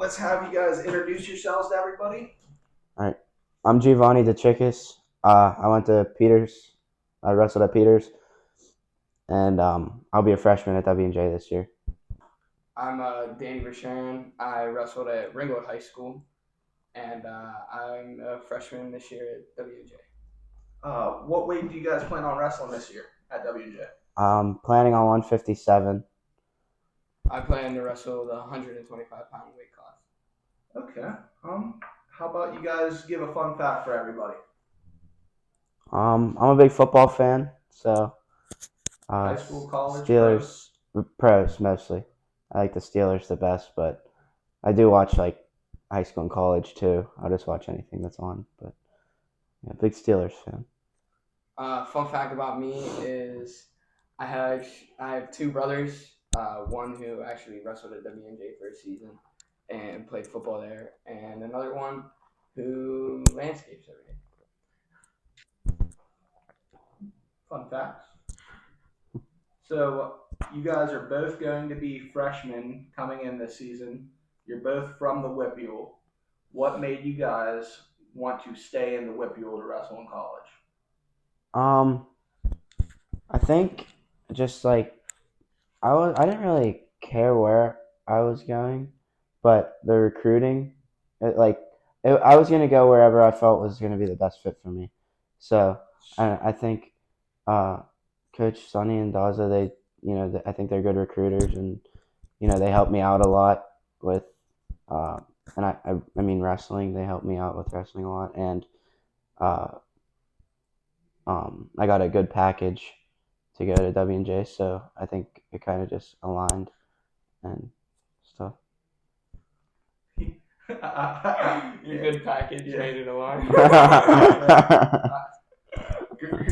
Let's have you guys introduce yourselves to everybody. All right. I'm Jiovanni DeChicchis. I went to Peters. I wrestled at Peters, and I'll be a freshman at W&J this year. I'm Danny Verscharen. I wrestled at Ringwood High School, and I'm a freshman this year at WJ. What weight do you guys plan on wrestling this year at WJ? Planning on 157. I plan to wrestle the 125-pound weight class. Okay. How about you guys give a fun fact for everybody? I'm a big football fan, so High school, college, Steelers, pros mostly. I like the Steelers the best, but I do watch like high school and college too. I'll just watch anything that's on, but yeah, big Steelers fan. Fun fact about me is I have two brothers. One who actually wrestled at WNJ for a season and played football there, and another one who landscapes every day. Fun facts. So you guys are both going to be freshmen coming in this season. You're both from the WPIAL. What made you guys want to stay in the WPIAL to wrestle in college? I think just like I didn't really care where I was going, but the recruiting, I was gonna go wherever I felt was gonna be the best fit for me. So I think uh, Coach Sonny and Daza, I think they're good recruiters, and they helped me out a lot with, uh, and I mean wrestling. They helped me out with wrestling a lot, and uh, I got a good package to go to W&J, so I think it kind of just aligned and stuff. Your good package made it along.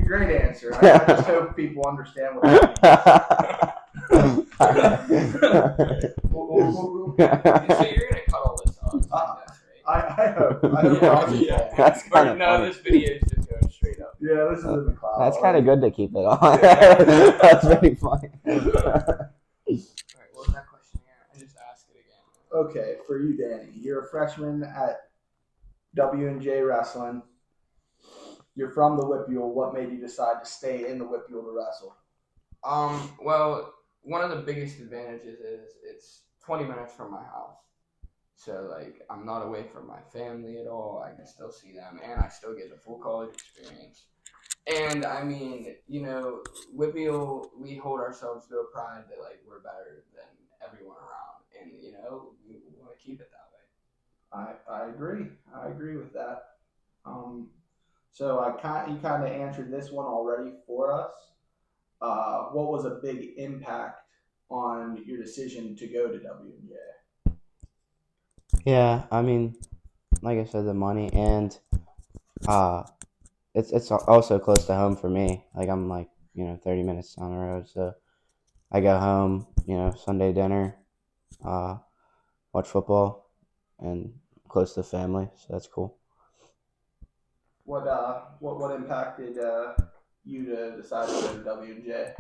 Great answer. I just hope people understand what that means. So you're gonna cut all this off. I hope. That's kind of no, this video is just going straight up. Yeah, this is in the cloud. That's kind of good to keep it on. That's very funny. Alright, what was that question again? I just asked it again. Okay, for you, Danny. You're a freshman at W&J Wrestling. You're from the WPIAL. What made you decide to stay in the WPIAL to wrestle? Well, one of the biggest advantages is it's 20 minutes from my house. So, like, I'm not away from my family at all. I can still see them, and I still get the full college experience. And, I mean, WPIAL, we hold ourselves to a pride that, like, we're better than everyone around. And, we want to keep it that way. I agree. I agree with that. So you kind of answered this one already for us. What was a big impact on your decision to go to W&J? Yeah, I mean, like I said, the money and uh, it's also close to home for me. Like I'm 30 minutes down the road, so I go home, Sunday dinner, watch football, and close to the family, so that's cool. What impacted you to decide to go to W&J?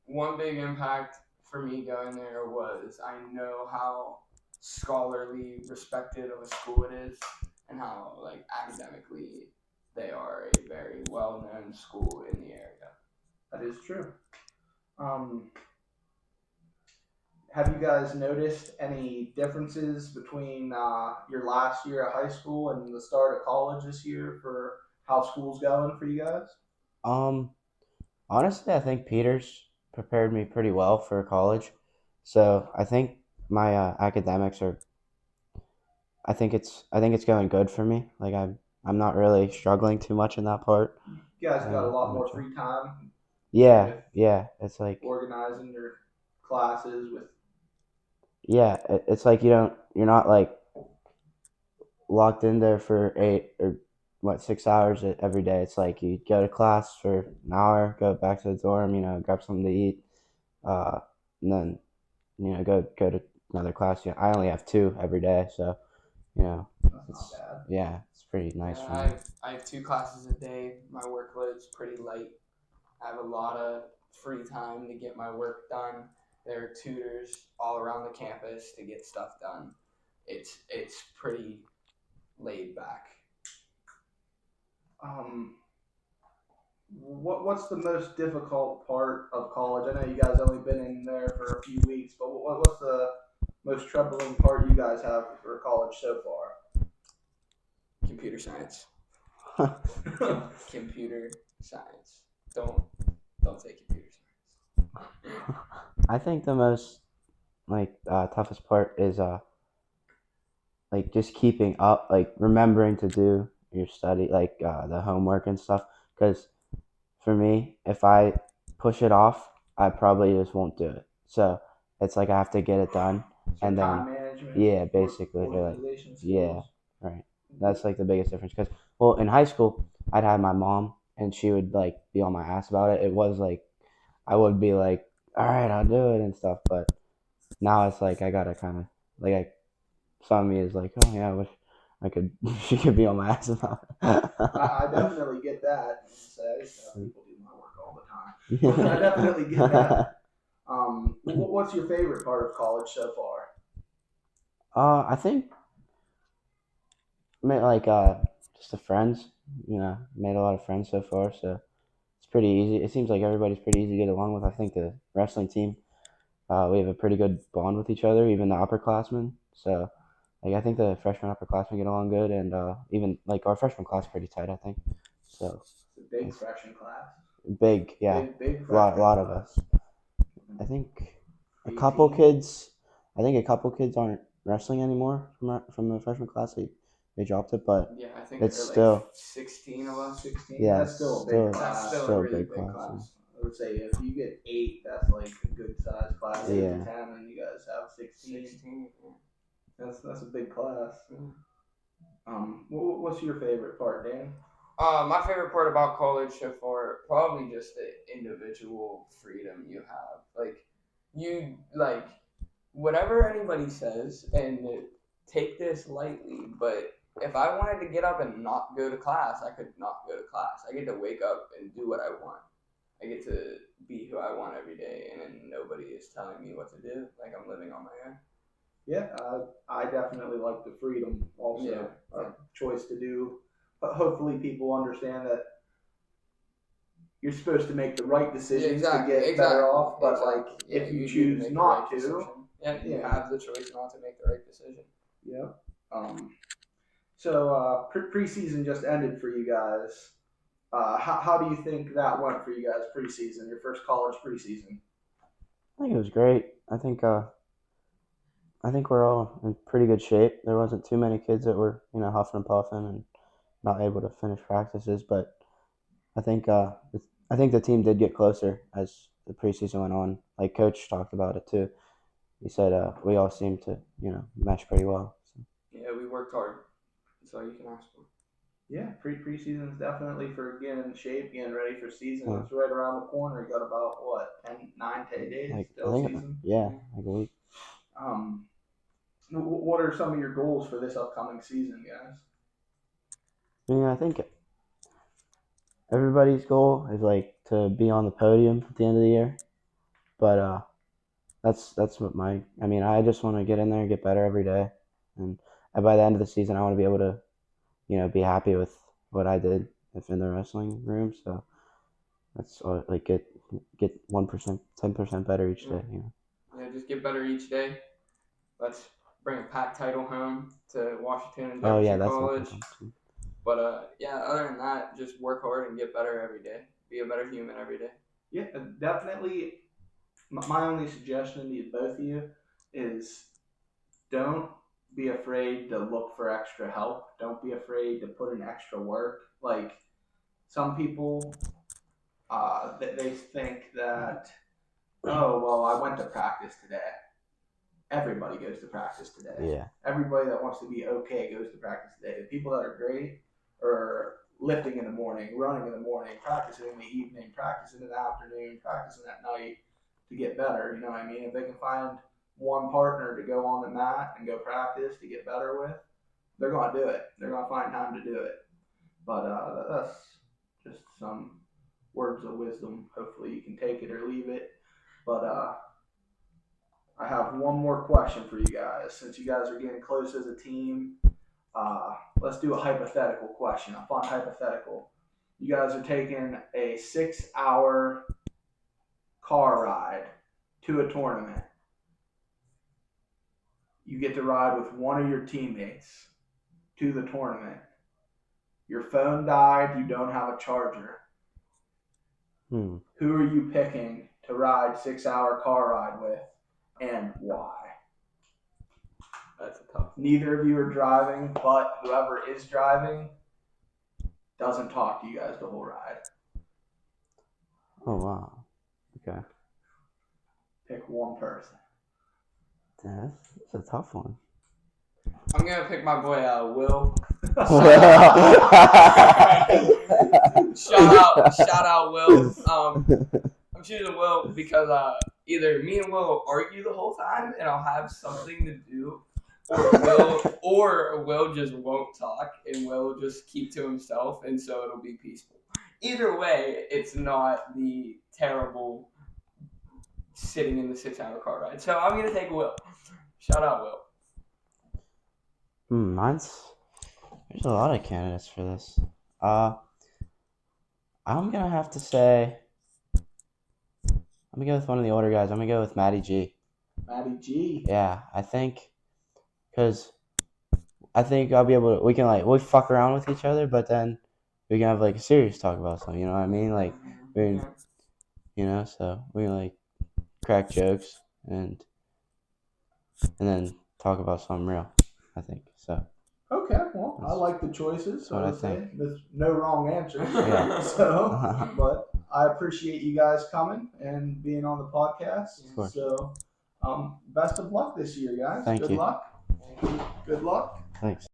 One big impact for me going there was I know how scholarly respected of a school it is, and how like academically they are a very well-known school in the area. That is true. Have you guys noticed any differences between your last year at high school and the start of college this year for how school's going for you guys? Um, Honestly, I think Peters prepared me pretty well for college, so I think my academics are. I think it's going good for me. Like I'm not really struggling too much in that part. You guys got a lot more free time. Yeah, yeah. It's like organizing your classes with. yeah, it's like you're not like locked in there for 6 hours every day. It's like you go to class for an hour, go back to the dorm, grab something to eat, uh, and then go to another class. I only have two every day, so That's not bad. yeah, it's pretty nice for Yeah, me. I have 2 classes a day. My workload's pretty light. I have a lot of free time to get my work done. There are tutors all around the campus to get stuff done. it's pretty laid back. What's the most difficult part of college? I know you guys only been in there for a few weeks, but what's the most troubling part you guys have for college so far? Computer science. Computer science. Don't take computer science. I think the most toughest part is like just keeping up, like remembering to do your study, like the homework and stuff. Because for me, if I push it off, I probably just won't do it. So it's like I have to get it done, So and then time management, yeah, basically, organization yeah, skills. right. That's like the biggest difference. Because well, in high school, I'd have my mom, and she would like be on my ass about it. It was like I would be like, all right, I'll do it and stuff. But now it's like I gotta kind of like some of me is like, oh yeah, I wish I could. She could be on my ass about it. I definitely get that. So I used to have people do my work all the time. But I definitely get that. What's your favorite part of college so far? I think like just the friends. You know, made a lot of friends so far, so it's pretty easy. It seems like everybody's pretty easy to get along with. I think the wrestling team, we have a pretty good bond with each other, even the upperclassmen. So like I think the freshman upperclassmen get along good, and even like our freshman class is pretty tight. I think so. It's a big freshman class. Big, yeah, Big a lot, freshman lot of class. us. I think a 18. couple kids. I think a couple kids aren't wrestling anymore from the freshman class. They dropped it, but Yeah, I think it's there are like still 16 of us. 16. yeah, That's still a big class. That's still still a a really big big class. class. I would say if you get 8, that's like a good size class. 8 Yeah. to 10, and you guys have 16. 16. That's a big class. Yeah. What's your favorite part, Dan? My favorite part about college so far, probably just the individual freedom you have. Like, you, like, whatever anybody says, and take this lightly, but if I wanted to get up and not go to class, I could not go to class. I get to wake up and do what I want. I get to be who I want every day, and then nobody is telling me what to do. Like, I'm living on my own. Yeah, I definitely like the freedom also. Yeah. Choice to do. But hopefully people understand that you're supposed to make the right decisions to get better off. But like, yeah, if you choose not to, you have the choice not to make the right decision. Yeah. So preseason just ended for you guys. How do you think that went for you guys preseason? Your first college preseason? I think it was great. I think we're all in pretty good shape. There wasn't too many kids that were huffing and puffing and not able to finish practices, but I think I think the team did get closer as the preseason went on. Like Coach talked about it too. He said we all seemed to mesh pretty well. So. Yeah, we worked hard. That's all you can ask for. Yeah, preseason is definitely for getting in shape, getting ready for season. Yeah. It's right around the corner. You got about what 10 days till season. Yeah, like a week. What are some of your goals for this upcoming season, guys? I think everybody's goal is like to be on the podium at the end of the year, but that's what I just want to get in there and get better every day, and by the end of the season I want to be able to be happy with what I did if in the wrestling room. So that's all, like get 1%, 10% better each day. Yeah, just get better each day. Let's bring a pack title home to Washington and Oh yeah, Jefferson that's College. important. But yeah, other than that, just work hard and get better every day. Be a better human every day. Yeah, definitely. My only suggestion to both of you is don't be afraid to look for extra help. Don't be afraid to put in extra work. Like some people, they think that, oh well, I went to practice today. Everybody goes to practice today. Yeah. Everybody that wants to be okay goes to practice today. The people that are great are lifting in the morning, running in the morning, practicing in the evening, practicing in the afternoon, practicing at night to get better. You know what I mean? If they can find one partner to go on the mat and go practice to get better with, they're going to do it. They're going to find time to do it. But that's just some words of wisdom. Hopefully you can take it or leave it. But I have one more question for you guys. Since you guys are getting close as a team, let's do a hypothetical question, a fun hypothetical. You guys are taking a 6-hour car ride to a tournament. You get to ride with one of your teammates to the tournament. Your phone died, you don't have a charger. Who are you picking to ride 6-hour car ride with, and why? That's a tough one. Neither of you are driving, but whoever is driving doesn't talk to you guys the whole ride. Oh, wow. Okay. Pick one person. That's a tough one. I'm going to pick my boy Will. Shout out Will. I'm choosing Will because either me and Will will argue the whole time and I'll have something to do, or Will just won't talk and Will will just keep to himself, and so it'll be peaceful. Either way, it's not the terrible sitting in the 6-hour car ride. So I'm gonna take Will. Shout out Will. There's a lot of candidates for this. I'm gonna have to say, I'm gonna go with one of the older guys. I'm gonna go with Matty G. Matty G. Yeah, I think, because I think I'll be able to. We fuck around with each other, but then we can have like a serious talk about something. You know what I mean? Like, so we can like crack jokes and then talk about something real. I think so. Okay, well, I like the choices. So what I think. There's no wrong answer. Yeah. But I appreciate you guys coming and being on the podcast. Of course. So, best of luck this year, guys. Thank you. Good luck. Good luck. Thanks.